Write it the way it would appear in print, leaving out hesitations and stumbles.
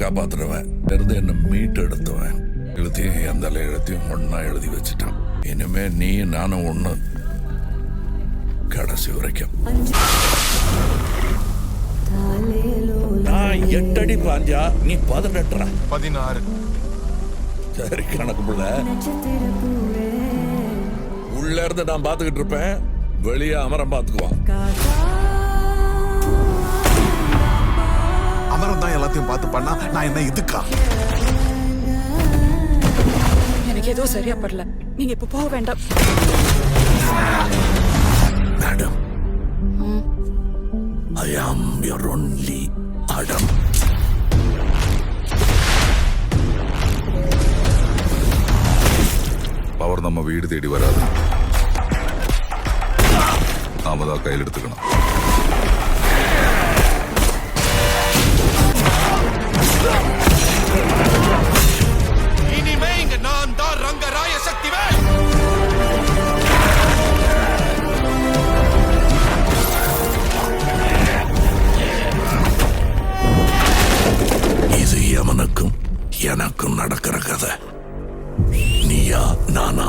காப்பாத்துறவன் இருந்து என்ன மீட்டு எடுத்தவன் எழுத்தையும் எந்த எழுத்தையும் ஒன்னா எழுதி வச்சுட்டான். இனிமே நீ நானும் ஒண்ணு கடைசி வரைக்கும். நான் 8 அடி பாஞ்சா நீ 18. 16. சரி கணக்கு புள்ள. உள்ள இருந்து நான் பாத்துக்கிட்டு இருப்பேன், வெளியே அமரம் பாத்துக்குவான். அமரம் தான் எல்லாத்தையும் பார்த்து பண்ணா நான் என்ன இதுக்கா? எனக்கு ஏதோ சரியா படல. நீங்க இப்ப போக வேண்டாம். Madam, I am your only Adam. Power நம்ம வீடு தேடி வராது, நாம தான் கையில் எடுத்துக்கணும். இனிமே இங்க நான் தான் ரங்கராய சக்திவேல். இது எவனுக்கும் எனக்கும் நடக்கிற கதை. நீயா நானா?